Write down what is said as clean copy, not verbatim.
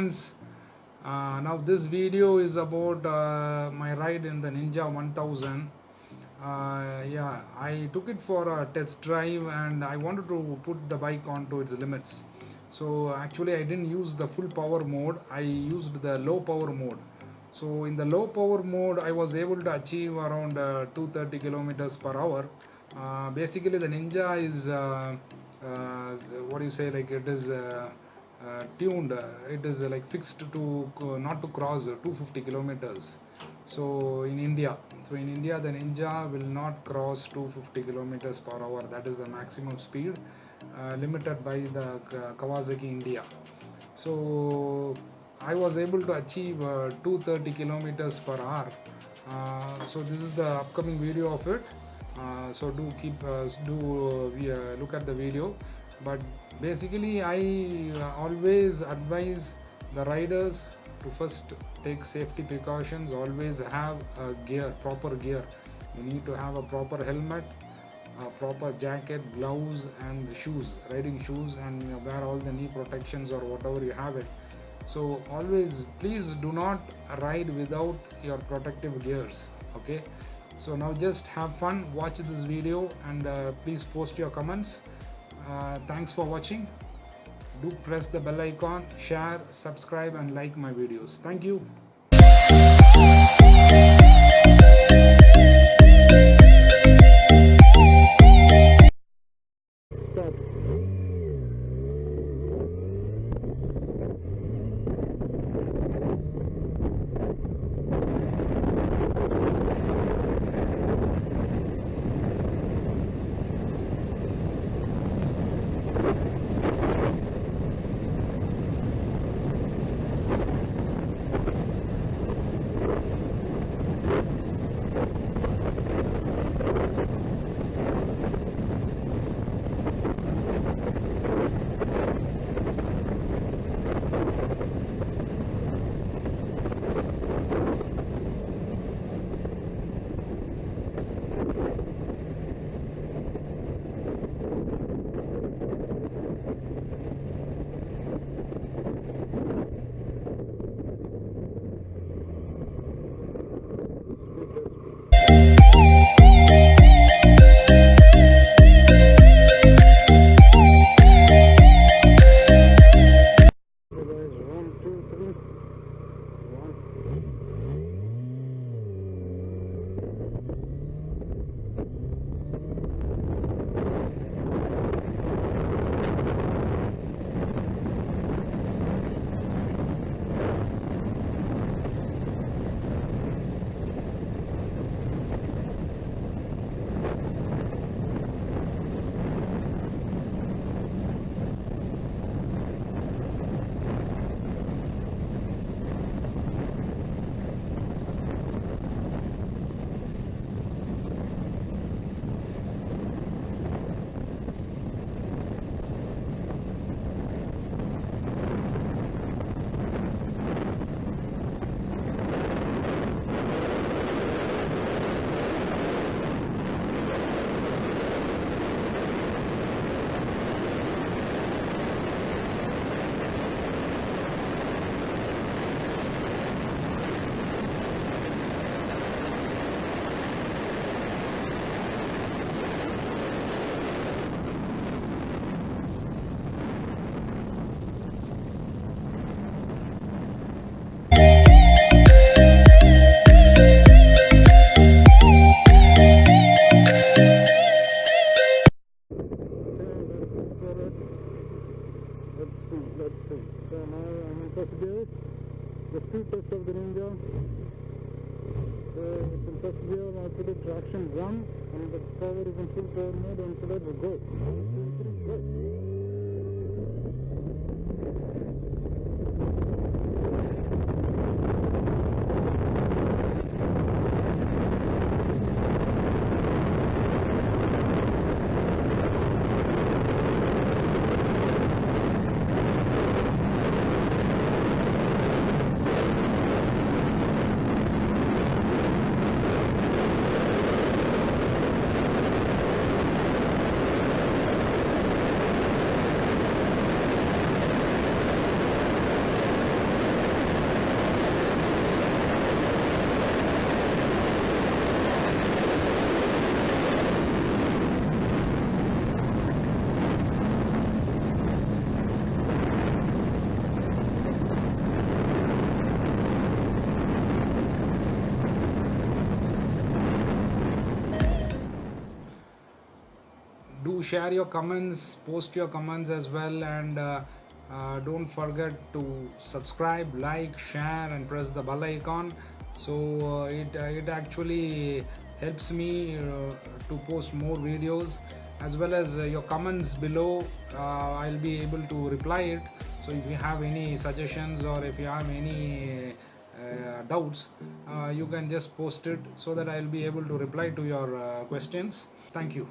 friends, now this video is about my ride in the Ninja 1000. Yeah, I took it for a test drive and I wanted to put the bike onto its limits. So actually I didn't use the full power mode, I used the low power mode. So in the low power mode I was able to achieve around 230 kilometers per hour. Basically the Ninja is what do you say, like it is tuned, it is like fixed to not to cross 250 kilometers. So in India the Ninja will not cross 250 kilometers per hour. That is the maximum speed limited by the Kawasaki India. So I was able to achieve 230 kilometers per hour. So this is the upcoming video of it. So do keep look at the video. But basically I always advise the riders to first take safety precautions. Always have a gear, proper gear. You need to have a proper helmet, a proper jacket, gloves and shoes, riding shoes, and wear all the knee protections or whatever you have it. So always please do not ride without your protective gears. Okay, so now just have fun, watch this video, and please post your comments. Thanks for watching. Do press the bell icon, share, subscribe and like my videos. Thank you. Stop. Let's see. So now I'm in first gear, the speed test of the Ninja. So it's in first gear, I put it traction 1 and the power is in full power mode, and so let's go. 1, 2, 3, go. do share your comments, post your comments as well, and don't forget to subscribe, like, share, and press the bell icon. So it actually helps me to post more videos, as well as your comments below. I'll be able to reply it. So if you have any suggestions, or if you have any doubts, you can just post it so that I'll be able to reply to your questions. Thank you.